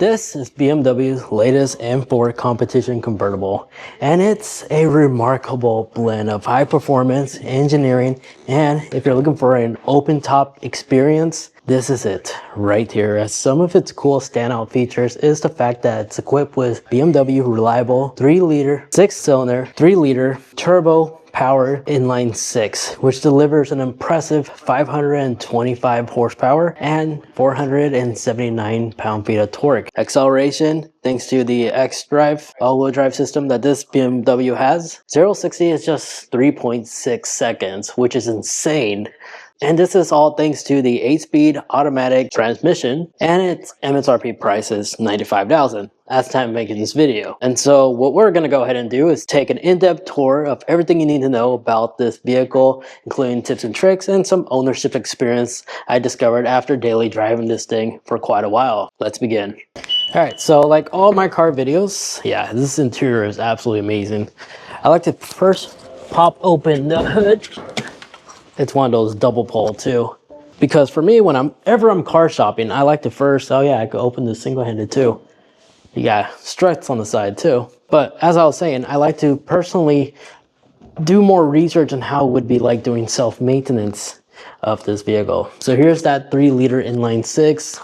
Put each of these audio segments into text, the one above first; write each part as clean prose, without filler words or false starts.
This is BMW's latest M4 Competition convertible, and it's a remarkable blend of high performance, engineering, and if you're looking for an open top experience, this is it right here. As some of its cool standout features is the fact that it's equipped with BMW reliable 3-liter, 6-cylinder, 3-liter turbo power inline 6, which delivers an impressive 525 horsepower and 479 pound-feet of torque. Acceleration, thanks to the xDrive all-wheel drive system that this BMW has, 0-60 is just 3.6 seconds, which is insane. And this is all thanks to the 8-speed automatic transmission, and its MSRP price is $95,000 at the time of making this video. And so what we're going to go ahead and do is take an in-depth tour of everything you need to know about this vehicle, including tips and tricks and some ownership experience I discovered after daily driving this thing for quite a while. Let's begin. Alright, so like all my car videos, yeah, this interior is absolutely amazing. I like to first pop open the hood. It's one of those double pull too. Because for me, whenever I'm car shopping, I like to first, oh yeah, I could open this single-handed too. You got struts on the side too. But as I was saying, I like to personally do more research on how it would be like doing self-maintenance of this vehicle. So here's that 3-liter inline 6.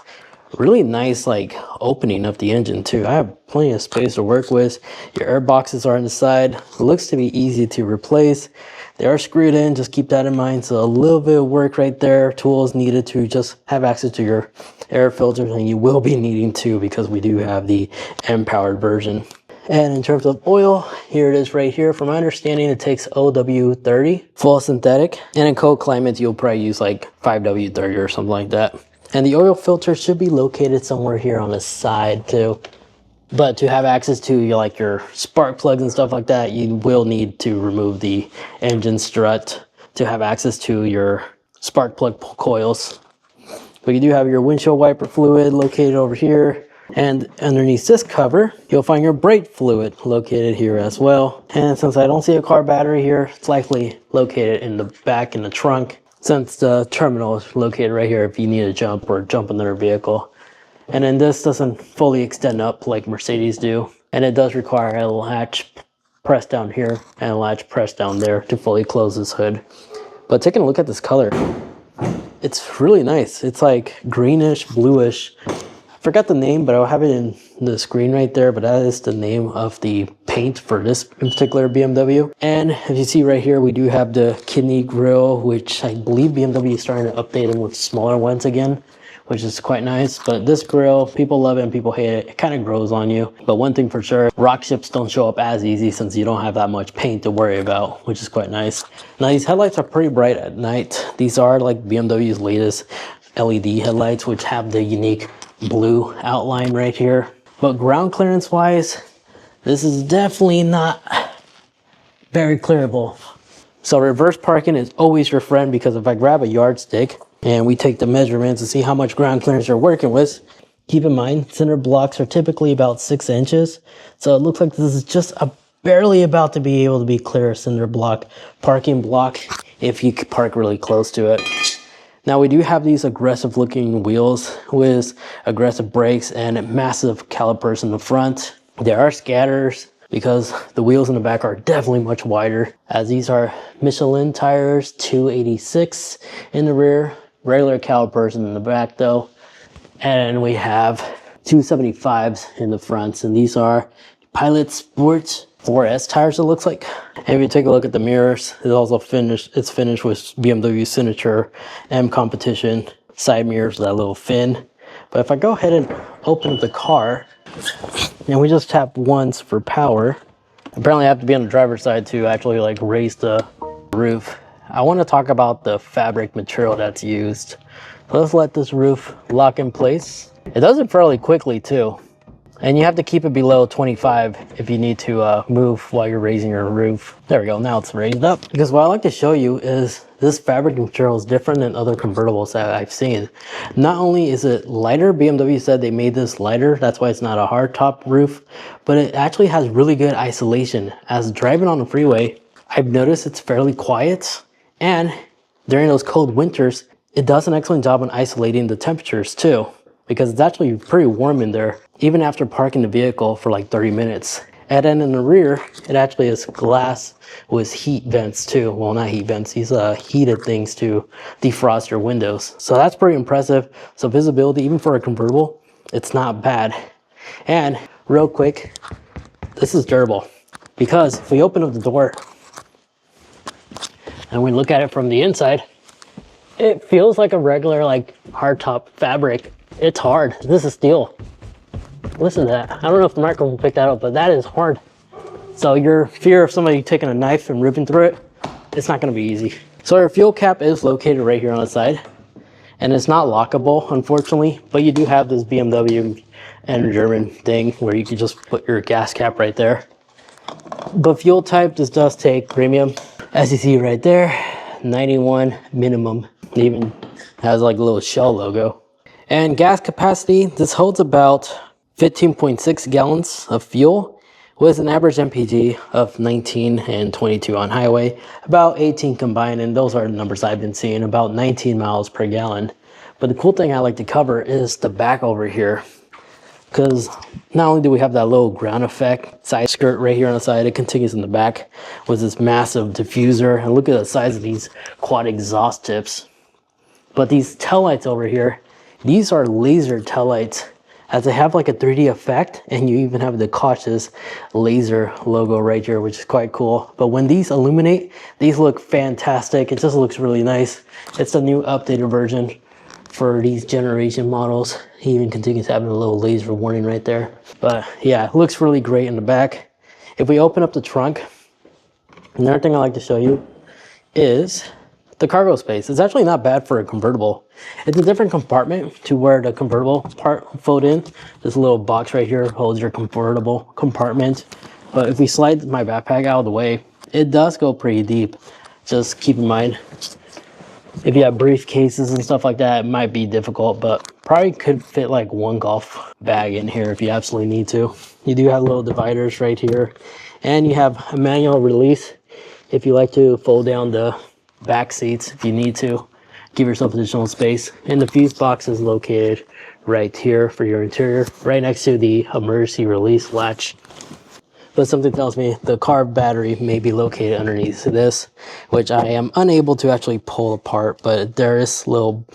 Really nice like opening of the engine too. I have plenty of space to work with. Your air boxes are on the side. It looks to be easy to replace. They are screwed in, just keep that in mind. So a little bit of work right there. Tools needed to just have access to your air filters, and you will be needing to because we do have the M-powered version. And in terms of oil, here it is right here. From my understanding, it takes OW30, full synthetic. And in cold climates, you'll probably use like 5W30 or something like that. And the oil filter should be located somewhere here on the side too. But to have access to your spark plugs and stuff like that, you will need to remove the engine strut to have access to your spark plug coils. But you do have your windshield wiper fluid located over here. And underneath this cover, you'll find your brake fluid located here as well. And since I don't see a car battery here, it's likely located in the back in the trunk, since the terminal is located right here if you need to jump or jump another vehicle. And then this doesn't fully extend up like Mercedes do. And it does require a latch press down here and a latch press down there to fully close this hood. But taking a look at this color, it's really nice. It's like greenish, bluish. I forgot the name, but I'll have it in the screen right there. But that is the name of the paint for this in particular BMW. And as you see right here, we do have the kidney grille, which I believe BMW is starting to update them with smaller ones again, which is quite nice. But this grille, people love it and people hate it. It kind of grows on you. But one thing for sure, rock chips don't show up as easy since you don't have that much paint to worry about, which is quite nice. Now these headlights are pretty bright at night. These are like BMW's latest LED headlights, which have the unique blue outline right here. But ground clearance wise, this is definitely not very clearable. So reverse parking is always your friend, because if I grab a yardstick and we take the measurements and see how much ground clearance you're working with, keep in mind center blocks are typically about 6 inches. So it looks like this is just barely about to be able to be clear center block, parking block if you park really close to it. Now we do have these aggressive looking wheels with aggressive brakes and massive calipers in the front. There are scatters because the wheels in the back are definitely much wider, as these are Michelin tires, 286 in the rear, regular calipers in the back though. And we have 275s in the fronts, and these are Pilot Sport 4S tires it looks like. And if you take a look at the mirrors, it's also finished with BMW's signature M Competition side mirrors with that little fin. But if I go ahead and open up the car, and we just tap once for power, apparently I have to be on the driver's side to actually like raise the roof. I want to talk about the fabric material that's used. So let's let this roof lock in place. It does it fairly quickly too. And you have to keep it below 25 if you need to move while you're raising your roof. There we go, now it's raised up. Because what I like to show you is this fabric material is different than other convertibles that I've seen. Not only is it lighter, BMW said they made this lighter, that's why it's not a hard top roof, but it actually has really good isolation. As driving on the freeway, I've noticed it's fairly quiet, and during those cold winters, it does an excellent job on isolating the temperatures too. because it's actually pretty warm in there, even after parking the vehicle for like 30 minutes. And then in the rear, it actually is glass with heat vents too. Well, not heat vents, these heated things to defrost your windows. So that's pretty impressive. So visibility, even for a convertible, it's not bad. And real quick, this is durable, because if we open up the door and we look at it from the inside, it feels like a regular like hardtop fabric. It's hard. This is steel. Listen to that. I don't know if the microphone will pick that up, but that is hard. So your fear of somebody taking a knife and ripping through it, it's not going to be easy. So our fuel cap is located right here on the side, and it's not lockable, unfortunately, but you do have this BMW and German thing where you can just put your gas cap right there. But fuel type, this does take premium. As you see right there, 91 minimum. It even has like a little Shell logo. And gas capacity, this holds about 15.6 gallons of fuel with an average MPG of 19 and 22 on highway, about 18 combined, and those are the numbers I've been seeing, about 19 miles per gallon. But the cool thing I like to cover is the back over here, because not only do we have that little ground effect side skirt right here on the side, it continues in the back with this massive diffuser, and look at the size of these quad exhaust tips. But these taillights over here, these are laser taillights, as they have like a 3D effect, and you even have the cautious laser logo right here, which is quite cool. But when these illuminate, these look fantastic. It just looks really nice. It's a new updated version for these generation models. He even continues having a little laser warning right there. But yeah, it looks really great in the back. If we open up the trunk, another thing I like to show you is the cargo space. It's actually not bad for a convertible. It's a different compartment to where the convertible part fold in. This little box right here holds your convertible compartment. But if we slide my backpack out of the way, it does go pretty deep. Just keep in mind, if you have briefcases and stuff like that, it might be difficult, but probably could fit like one golf bag in here if you absolutely need to. You do have little dividers right here, and you have a manual release if you like to fold down the back seats if you need to. Give yourself additional space. And the fuse box is located right here for your interior, right next to the emergency release latch. But something tells me the car battery may be located underneath this, which I am unable to actually pull apart, but there is little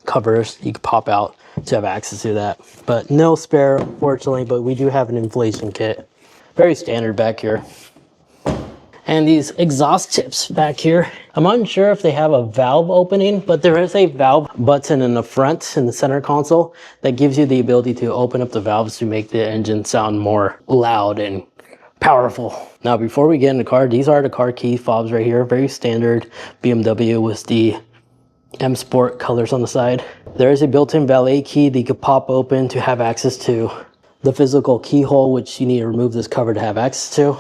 covers you can pop out to have access to that. But no spare, unfortunately, but we do have an inflation kit. Very standard back here. And these exhaust tips back here, I'm unsure if they have a valve opening, but there is a valve button in the front in the center console that gives you the ability to open up the valves to make the engine sound more loud and powerful. Now, before we get in the car, these are the car key fobs right here. Very standard BMW with the M Sport colors on the side. There is a built-in valet key that you could pop open to have access to the physical keyhole, which you need to remove this cover to have access to.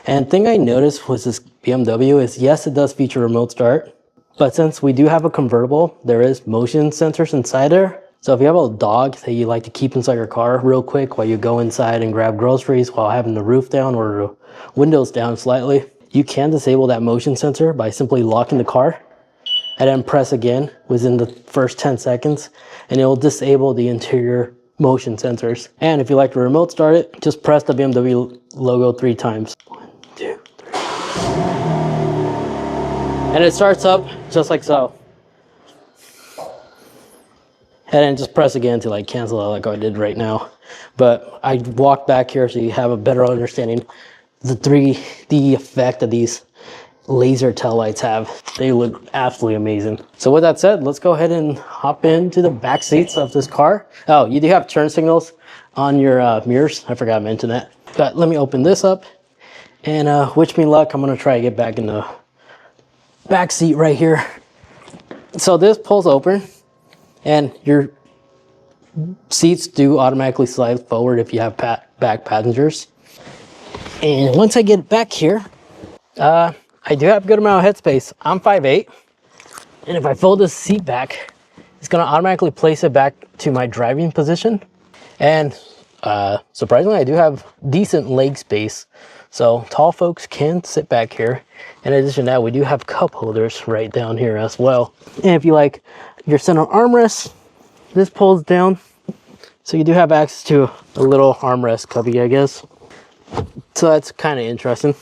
And thing I noticed was this BMW is, yes, it does feature remote start, but since we do have a convertible, there is motion sensors inside there. So if you have a dog that you like to keep inside your car real quick while you go inside and grab groceries while having the roof down or the windows down slightly, you can disable that motion sensor by simply locking the car and then press again within the first 10 seconds, and it will disable the interior motion sensors. And if you like to remote start it, just press the BMW logo 3 times. 1, 2, 3. And it starts up just like so. And then just press again to like cancel out like I did right now. But I walked back here so you have a better understanding the 3D effect that these laser taillights have. They look absolutely amazing. So with that said, let's go ahead and hop into the back seats of this car. Oh, you do have turn signals on your mirrors. I forgot to mention that. But let me open this up, and wish me luck. I'm gonna try to get back in the back seat right here. So this pulls open, and your seats do automatically slide forward if you have back passengers. And once I get back here, I do have a good amount of headspace. I'm 5'8", and if I fold this seat back, it's gonna automatically place it back to my driving position. And surprisingly, I do have decent leg space, so tall folks can sit back here. In addition to that, we do have cup holders right down here as well. And if you like your center armrest, this pulls down So you do have access to a little armrest cubby, I guess. So that's kind of interesting.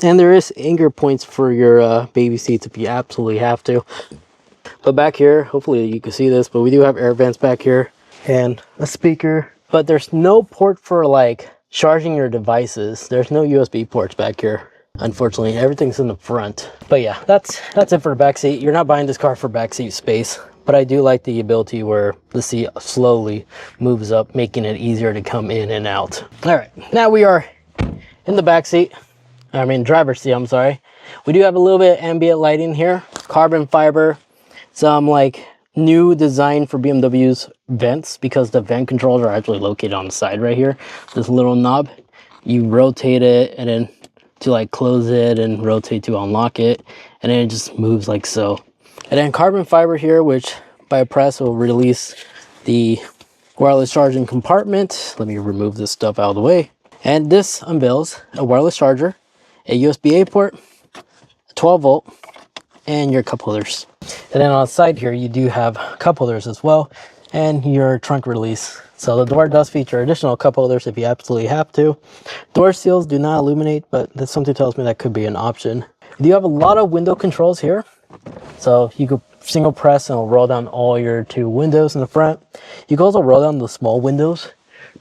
And there is anchor points for your baby seats if you absolutely have to. But back here, hopefully you can see this, but we do have air vents back here and a speaker. But there's no port for like charging your devices. There's no USB ports back here. Unfortunately, everything's in the front. But yeah, that's it for the back seat. You're not buying this car for backseat space, but I do like the ability where the seat slowly moves up, making it easier to come in and out. All right, now we are in the back seat. Driver's seat, I'm sorry. We do have a little bit of ambient lighting here, carbon fiber, some like new design for BMW's vents, because the vent controls are actually located on the side right here. This little knob, you rotate it and then to like close it and rotate to unlock it, and then it just moves like so. And then carbon fiber here, which by press will release the wireless charging compartment. Let me remove this stuff out of the way. And this unveils a wireless charger, a USB-A port, a 12 volt, and your cup holders. And then on the side here, you do have cup holders as well, and your trunk release. So the door does feature additional cup holders if you absolutely have to. Door seals do not illuminate, but that's something tells me that could be an option. You do have a lot of window controls here. So you could single press and it'll roll down all your 2 windows in the front. You can also roll down the small windows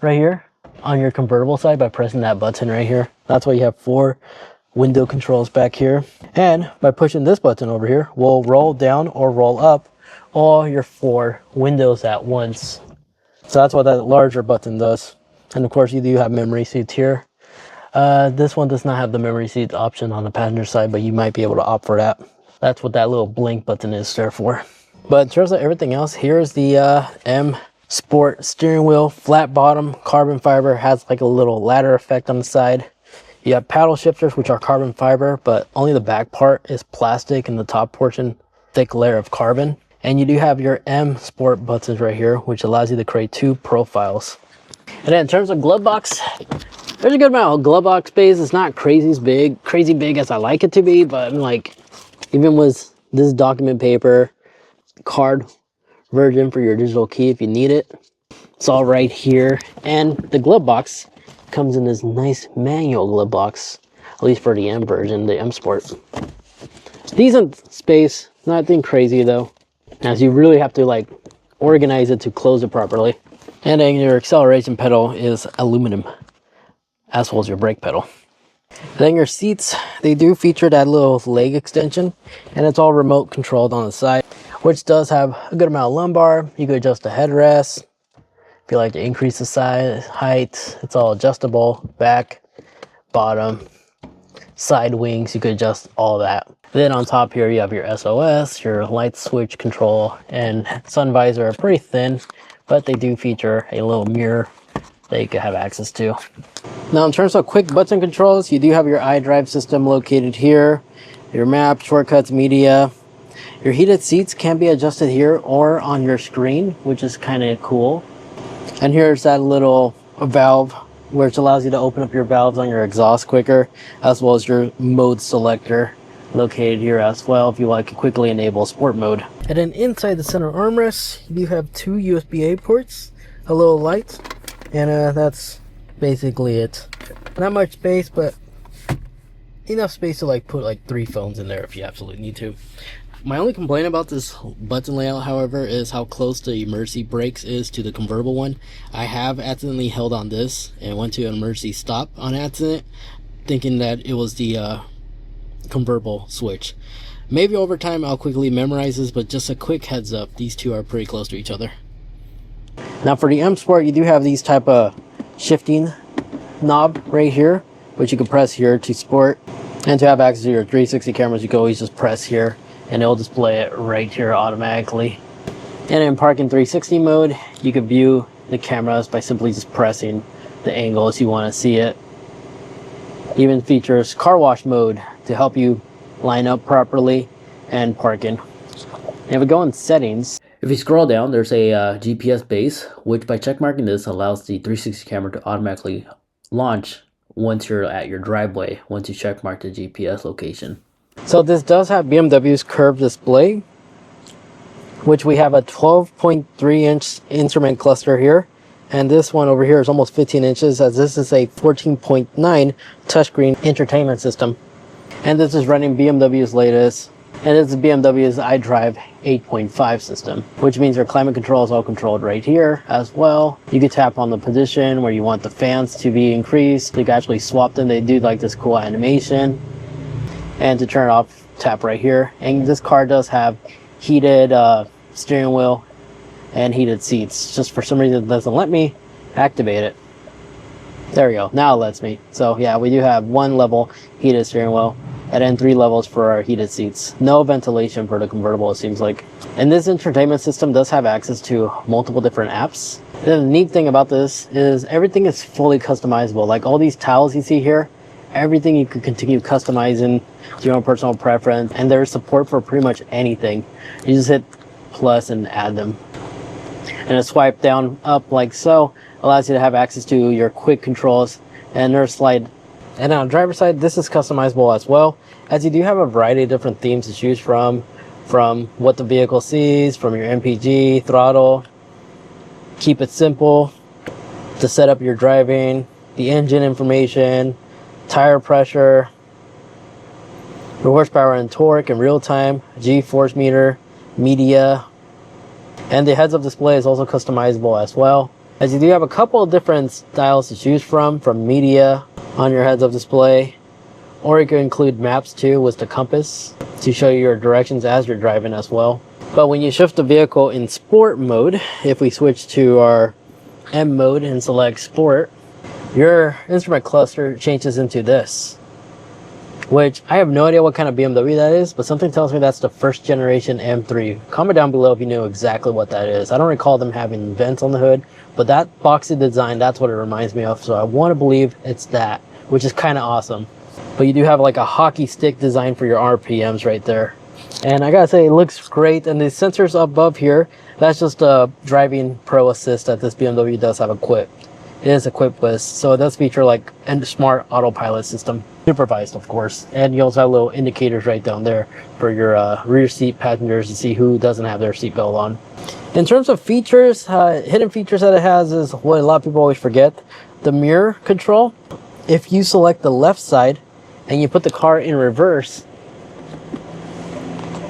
right here on your convertible side by pressing that button right here. That's why you have 4 window controls back here. And by pushing this button over here, we'll roll down or roll up all your 4 windows at once. So that's what that larger button does. And of course you do have memory seats here. This one does not have the memory seats option on the passenger side, but you might be able to opt for that. That's what that little blink button is there for. But in terms of everything else, here's the M Sport steering wheel, flat bottom, carbon fiber, has like a little ladder effect on the side. You have paddle shifters, which are carbon fiber, but only the back part is plastic and the top portion, thick layer of carbon. And you do have your M Sport buttons right here, which allows you to create 2 profiles. And then in terms of glove box, there's a good amount of glove box space. It's not crazy big as I like it to be, but like, even with this document paper, card version for your digital key if you need it, it's all right here. And the glove box comes in this nice manual glove box, at least for the M version, the M Sport. Decent space, nothing crazy though, as you really have to like organize it to close it properly. And then your acceleration pedal is aluminum, as well as your brake pedal. And then your seats, they do feature that little leg extension, and it's all remote controlled on the side, which does have a good amount of lumbar. You can adjust the headrest. If you like to increase the size, height, it's all adjustable. Back, bottom, side wings, you could adjust all that. Then on top here, you have your SOS, your light switch control, and sun visor are pretty thin, but they do feature a little mirror that you can have access to. Now in terms of quick button controls, you do have your iDrive system located here, your map, shortcuts, media. Your heated seats can be adjusted here or on your screen, which is kind of cool. And here's that little valve, which allows you to open up your valves on your exhaust quicker, as well as your mode selector located here as well if you like to quickly enable sport mode. And then inside the center armrest, you have 2 USB-A ports, a little light, and that's basically it. Not much space, but enough space to like put like 3 phones in there if you absolutely need to. My only complaint about this button layout, however, is how close the emergency brakes is to the convertible one. I have accidentally held on this and went to an emergency stop on accident, thinking that it was the convertible switch. Maybe over time I'll quickly memorize this, but just a quick heads up, these 2 are pretty close to each other. Now for the M Sport, you do have these type of shifting knob right here, which you can press here to sport. And to have access to your 360 cameras, you can always just press here and it'll display it right here automatically. And in parking 360 mode, you can view the cameras by simply just pressing the angles you want to see it. Even features car wash mode to help you line up properly and parking. And if we go in settings, if you scroll down, there's a GPS base, which by checkmarking this allows the 360 camera to automatically launch once you're at your driveway, once you checkmark the GPS location. So this does have BMW's curved display, which we have a 12.3-inch instrument cluster here, And this one over here is almost 15 inches, as this is a 14.9 touchscreen entertainment system. And this is running BMW's latest, and this is BMW's iDrive 8.5 system, which means your climate control is all controlled right here as well. You can tap on the position where you want the fans to be increased. You can actually swap them. They do like this cool animation. And to turn it off, tap right here. And this car does have heated steering wheel and heated seats. Just for some reason it doesn't let me activate it. There we go, now it lets me. So yeah, we do have 1 level heated steering wheel and then 3 levels for our heated seats. No ventilation for the convertible, it seems like. And this entertainment system does have access to multiple different apps. The neat thing about this is everything is fully customizable. Like all these tiles you see here, everything you can continue customizing to your own personal preference, and there's support for pretty much anything. You just hit plus and add them. And a swipe down up like so allows you to have access to your quick controls, and there's slide. And on the driver's side, this is customizable as well, as you do have a variety of different themes to choose from what the vehicle sees, from your MPG, throttle, keep it simple, to set up your driving, the engine information, tire pressure, your horsepower and torque in real time, G-force meter, media, and the heads-up display is also customizable as well, as you do have a couple of different styles to choose from media on your heads-up display, or you can include maps too with the compass to show you your directions as you're driving as well. But when you shift the vehicle in sport mode, if we switch to our M mode and select sport, your instrument cluster changes into this, which I have no idea what kind of BMW that is, but something tells me that's the first generation M3. Comment down below if you know exactly what that is. I don't recall them having vents on the hood, but that boxy design, that's what it reminds me of. So I want to believe it's that, which is kind of awesome. But you do have like a hockey stick design for your RPMs right there. And I gotta say, it looks great. And the sensors above here, that's just a driving pro assist that this BMW does have equipped. It is equipped with, so it does feature like a smart autopilot system, supervised of course. And you also have little indicators right down there for your rear seat passengers to see who doesn't have their seatbelt on. In terms of features, hidden features that it has is what a lot of people always forget: the mirror control. If you select the left side and you put the car in reverse,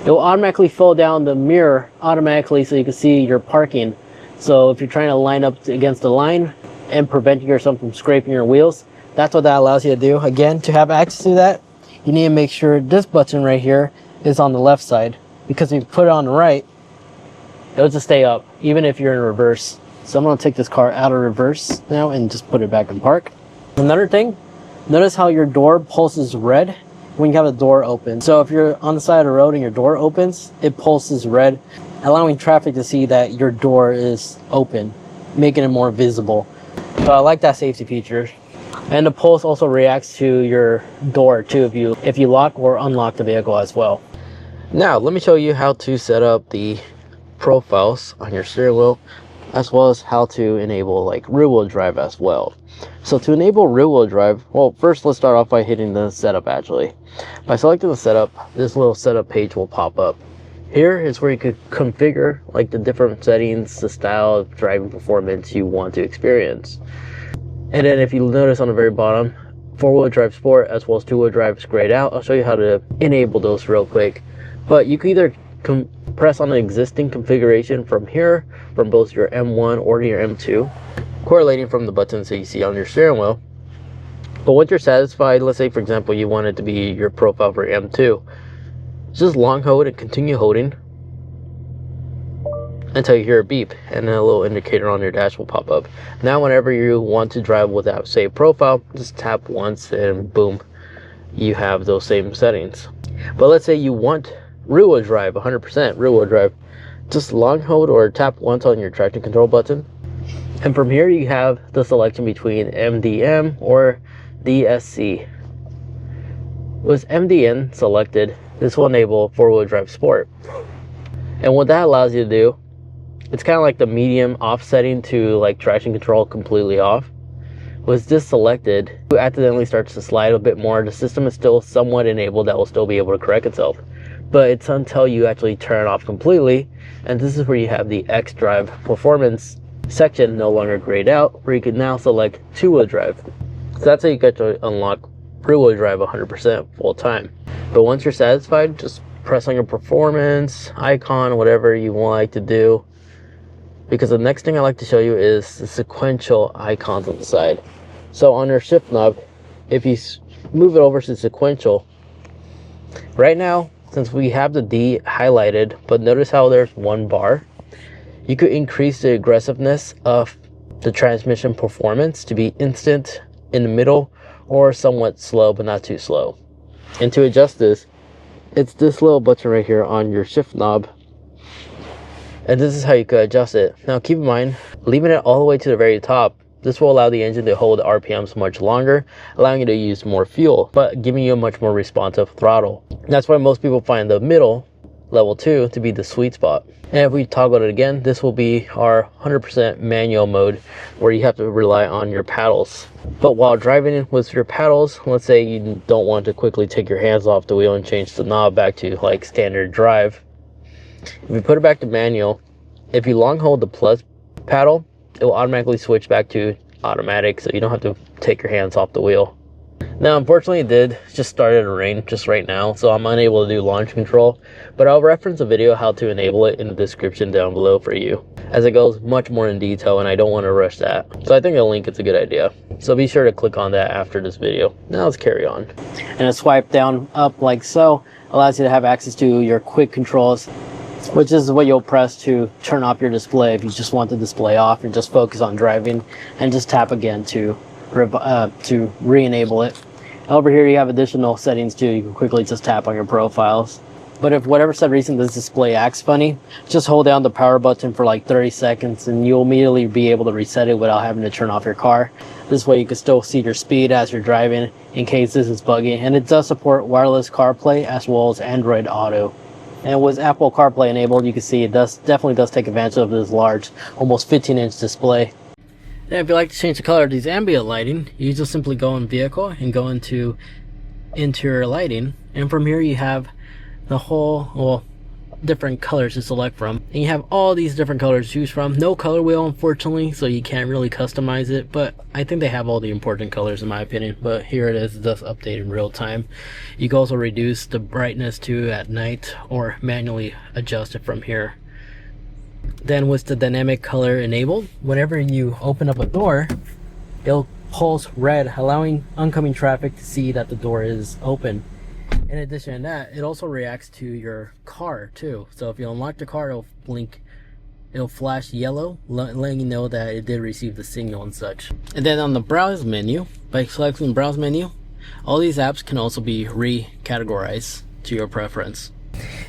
it will automatically fold down the mirror automatically so you can see your parking. So if you're trying to line up against the line and preventing yourself from scraping your wheels, that's what that allows you to do. Again, to have access to that, you need to make sure this button right here is on the left side, because if you put it on the right, it'll just stay up even if you're in reverse. So I'm going to take this car out of reverse now and just put it back in park. Another thing, notice how your door pulses red when you have the door open. So if you're on the side of the road and your door opens, it pulses red, allowing traffic to see that your door is open, making it more visible. So I like that safety feature. And the pulse also reacts to your door too if you lock or unlock the vehicle as well. Now let me show you how to set up the profiles on your steering wheel, as well as how to enable like rear wheel drive as well. So to enable rear wheel drive, well, first let's start off by hitting the setup. Actually, by selecting the setup, this little setup page will pop up. Here is where you could configure like the different settings, the style of driving performance you want to experience. And then if you notice on the very bottom, 4-wheel drive sport as well as 2-wheel drive is grayed out. I'll show you how to enable those real quick. But you can either press on the existing configuration from here, from both your M1 or your M2, correlating from the buttons that you see on your steering wheel. But once you're satisfied, let's say for example you want it to be your profile for M2, just long hold and continue holding until you hear a beep, and then a little indicator on your dash will pop up. Now whenever you want to drive without save profile, just tap once and boom, you have those same settings. But let's say you want rear wheel drive, 100% rear wheel drive, just long hold or tap once on your traction control button, and from here you have the selection between MDM or DSC. With MDN selected, this will enable 4-wheel drive sport. And what that allows you to do, it's kind of like the medium offsetting to like traction control completely off. Was this selected, it accidentally starts to slide a bit more. The system is still somewhat enabled, that will still be able to correct itself. But it's until you actually turn it off completely, and this is where you have the iDrive performance section no longer grayed out, where you can now select two-wheel drive. So that's how you get to unlock rear-wheel drive 100% full time. But once you're satisfied, just press on your performance icon, whatever you like to do, because the next thing I like to show you is the sequential icons on the side. So on your shift knob, if you move it over to sequential, right now, since we have the D highlighted, but notice how there's one bar, you could increase the aggressiveness of the transmission performance to be instant, in the middle, or somewhat slow but not too slow. And to adjust this, it's this little button right here on your shift knob, and this is how you could adjust it. Now keep in mind, leaving it all the way to the very top, this will allow the engine to hold RPMs much longer, allowing you to use more fuel, but giving you a much more responsive throttle. That's why most people find the middle, level 2, to be the sweet spot. And if we toggle it again, this will be our 100% manual mode, where you have to rely on your paddles. But while driving with your paddles, let's say you don't want to quickly take your hands off the wheel and change the knob back to like standard drive. If you put it back to manual, if you long hold the plus paddle, it will automatically switch back to automatic, so you don't have to take your hands off the wheel. Now, unfortunately, it did just started to rain just right now, so I'm unable to do launch control, but I'll reference a video how to enable it in the description down below for you, as it goes much more in detail, and I don't want to rush that. So I think a link is a good idea. So be sure to click on that after this video. Now let's carry on. And a swipe down up like so allows you to have access to your quick controls, which is what you'll press to turn off your display if you just want the display off and just focus on driving, and just tap again to re-enable it. Over here you have additional settings too. You can quickly just tap on your profiles. But if whatever some reason this display acts funny, just hold down the power button for like 30 seconds and you'll immediately be able to reset it without having to turn off your car. This way you can still see your speed as you're driving in case this is buggy. And it does support wireless CarPlay as well as Android Auto. And with Apple CarPlay enabled, you can see it definitely does take advantage of this large, almost 15-inch display. And if you like to change the color of these ambient lighting, you just simply go in vehicle and go into interior lighting, and from here you have the whole, well, different colors to select from, and you have all these different colors to choose from. No color wheel, unfortunately, so you can't really customize it, but I think they have all the important colors in my opinion. But here it is, it does update in real time. You can also reduce the brightness to at night or manually adjust it from here. Then with the dynamic color enabled, whenever you open up a door, it'll pulse red, allowing oncoming traffic to see that the door is open. In addition to that, it also reacts to your car too. So if you unlock the car, it'll blink, it'll flash yellow, letting you know that it did receive the signal and such. And then on the browse menu, by selecting the browse menu, all these apps can also be recategorized to your preference.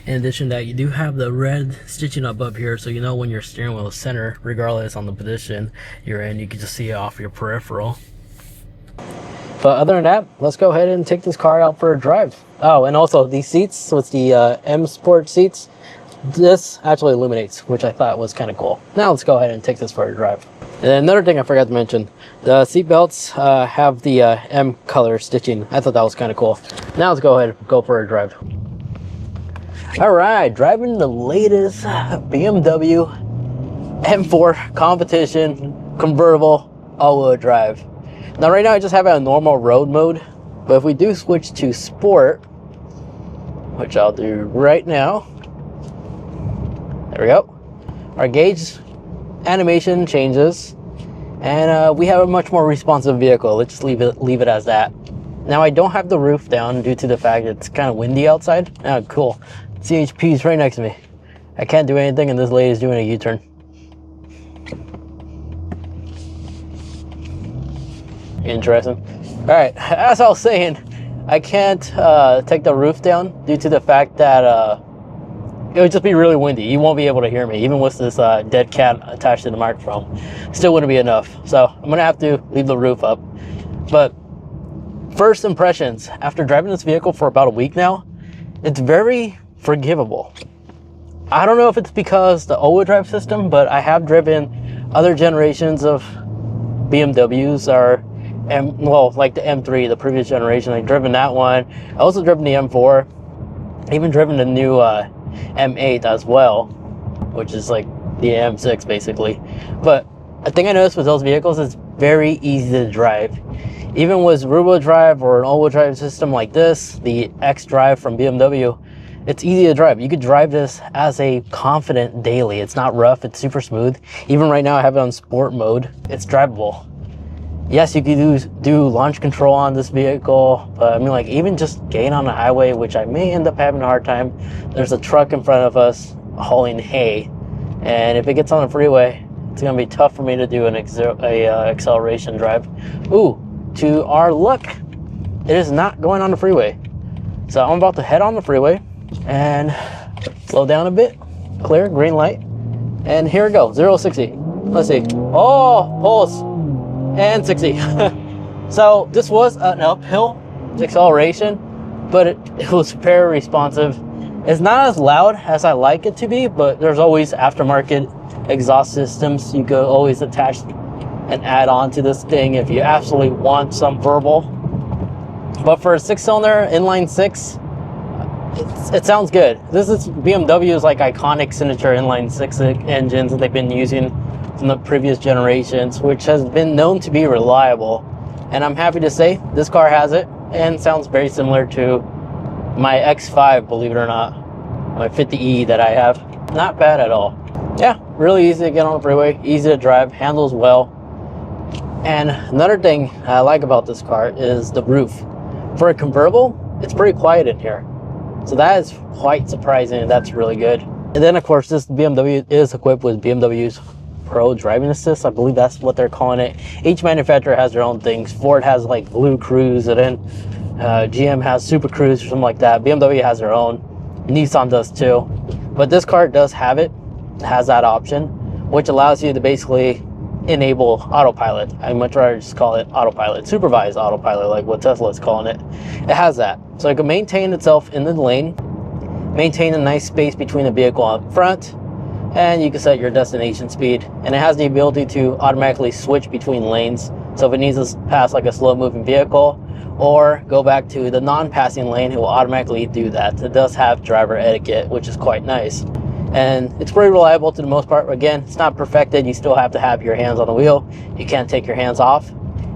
In addition to that, you do have the red stitching up here, so you know when your steering wheel is center, regardless on the position you're in. You can just see it off your peripheral. But other than that, let's go ahead and take this car out for a drive. Oh, and also these seats, so it's the M Sport seats. This actually illuminates, which I thought was kind of cool. Now let's go ahead and take this for a drive. And then another thing I forgot to mention, the seat belts have the M color stitching. I thought that was kind of cool. Now let's go ahead and go for a drive. All right, driving the latest BMW M4 Competition convertible all-wheel drive. Now right now I just have it on normal road mode, but if we do switch to sport, which I'll do right now, there we go, our gauge animation changes, and we have a much more responsive vehicle. Let's just leave it as that. Now I don't have the roof down due to the fact it's kind of windy outside. Oh, cool. CHP is right next to me. I can't do anything, and this lady is doing a U-turn. Interesting. All right, as I was saying, I can't take the roof down due to the fact that it would just be really windy. You won't be able to hear me, even with this dead cat attached to the microphone. Still wouldn't be enough. So I'm gonna have to leave the roof up. But first impressions, after driving this vehicle for about a week now, it's very forgivable. I don't know if it's because the all-wheel drive system, but I have driven other generations of BMWs, or like the M3, the previous generation. I've driven that one. I also driven the M4, even driven the new M8 as well, which is like the M6 basically. But A thing I noticed with those vehicles is very easy to drive. Even with rear-wheel drive or an all-wheel drive system like this, the X-Drive from BMW, it's easy to drive. You could drive this as a confident daily. It's not rough, it's super smooth. Even right now I have it on sport mode. It's drivable. Yes, you could do launch control on this vehicle, but I mean, like, even just getting on the highway, which I may end up having a hard time. There's a truck in front of us hauling hay, and if it gets on the freeway, it's gonna be tough for me to do an acceleration drive. Ooh, to our luck, it is not going on the freeway. So I'm about to head on the freeway and slow down a bit. Clear, green light. And here we go, 0 to 60. Let's see. Oh, pulse. And 60. So this was an uphill acceleration, but it was very responsive. It's not as loud as I like it to be, but there's always aftermarket exhaust systems you could always attach and add on to this thing if you absolutely want some verbal. But for a 6-cylinder inline 6, it sounds good. This is BMW's like iconic signature inline 6 engines that they've been using from the previous generations, which has been known to be reliable. And I'm happy to say this car has it and sounds very similar to my X5, believe it or not, my 50E that I have. Not bad at all. Yeah, really easy to get on the freeway, easy to drive, handles well. And another thing I like about this car is the roof. For a convertible, it's pretty quiet in here. So that is quite surprising, and that's really good. And then of course this BMW is equipped with BMW's Pro Driving Assist. I believe that's what they're calling it. Each manufacturer has their own things. Ford has like Blue Cruise, and then GM has Super Cruise or something like that. BMW has their own. Nissan does too. But this car does have it. It has that option, which allows you to basically enable autopilot. I'd much rather just call it autopilot, supervised autopilot, like what Tesla's calling it. It has that. So it can maintain itself in the lane, maintain a nice space between the vehicle up front, and you can set your destination speed. And it has the ability to automatically switch between lanes. So if it needs to pass like a slow moving vehicle or go back to the non-passing lane, it will automatically do that. It does have driver etiquette, which is quite nice. And it's pretty reliable to the most part. Again, it's not perfected. You still have to have your hands on the wheel. You can't take your hands off.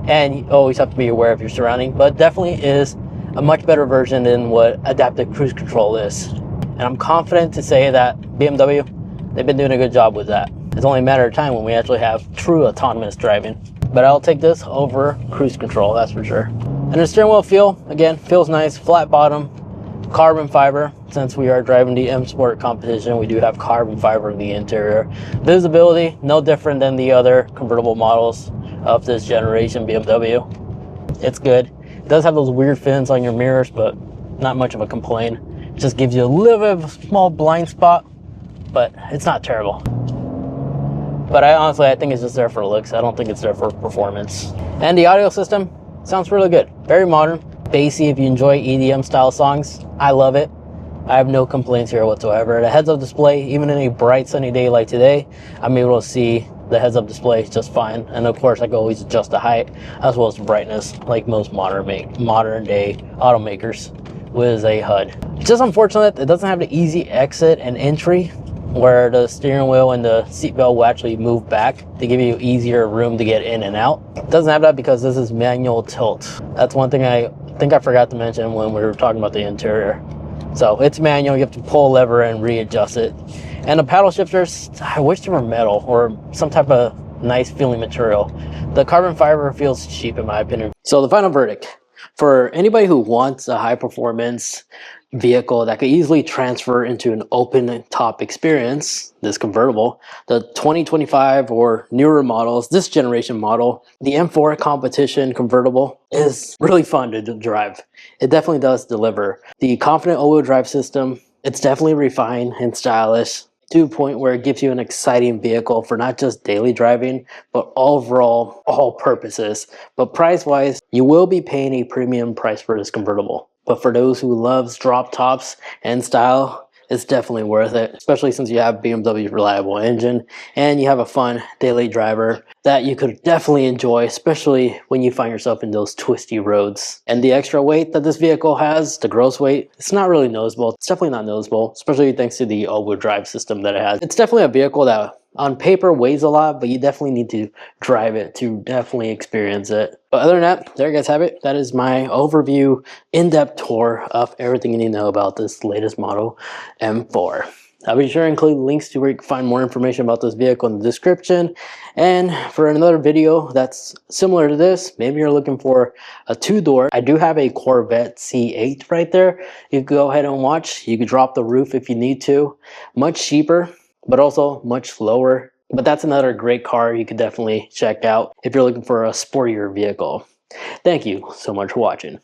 And you always have to be aware of your surrounding. But definitely is a much better version than what adaptive cruise control is. And I'm confident to say that BMW, they've been doing a good job with that. It's only a matter of time when we actually have true autonomous driving. But I'll take this over cruise control, that's for sure. And the steering wheel feel, again, feels nice, flat bottom, carbon fiber. Since we are driving the M Sport Competition, we do have carbon fiber in the interior. Visibility, no different than the other convertible models of this generation BMW. It's good. It does have those weird fins on your mirrors, but not much of a complaint. It just gives you a little bit of a small blind spot, but it's not terrible. But I think it's just there for looks. I don't think it's there for performance. And the audio system sounds really good. Very modern, bassy if you enjoy EDM style songs. I love it. I have no complaints here whatsoever. The heads-up display, even in a bright sunny day like today, I'm able to see the heads-up display just fine. And of course, I can always adjust the height as well as the brightness, like most modern day automakers with a HUD. It's just unfortunate it doesn't have the easy exit and entry, where the steering wheel and the seatbelt will actually move back to give you easier room to get in and out. It doesn't have that because this is manual tilt. That's one thing I think I forgot to mention when we were talking about the interior. So it's manual, you have to pull a lever and readjust it. And the paddle shifters, I wish they were metal or some type of nice feeling material. The carbon fiber feels cheap in my opinion. So the final verdict, for anybody who wants a high performance vehicle that could easily transfer into an open top experience, this convertible, the 2025 or newer models, this generation model, the M4 Competition convertible is really fun to drive. It definitely does deliver. The confident all-wheel drive system, it's definitely refined and stylish to a point where it gives you an exciting vehicle for not just daily driving, but overall, all purposes. But price-wise, you will be paying a premium price for this convertible. But for those who loves drop tops and style, it's definitely worth it, especially since you have BMW's reliable engine and you have a fun daily driver that you could definitely enjoy, especially when you find yourself in those twisty roads. And the extra weight that this vehicle has, the gross weight, it's not really noticeable. It's definitely not noticeable, especially thanks to the all-wheel drive system that it has. It's definitely a vehicle that on paper weighs a lot, but you definitely need to drive it to definitely experience it. But other than that, there you guys have it. That is my overview, in-depth tour of everything you need to know about this latest model M4. I'll be sure to include links to where you can find more information about this vehicle in the description. And for another video that's similar to this, maybe you're looking for a two-door. I do have a Corvette C8 right there. You can go ahead and watch. You can drop the roof if you need to. Much cheaper, but also much lower. But that's another great car you could definitely check out if you're looking for a sportier vehicle. Thank you so much for watching.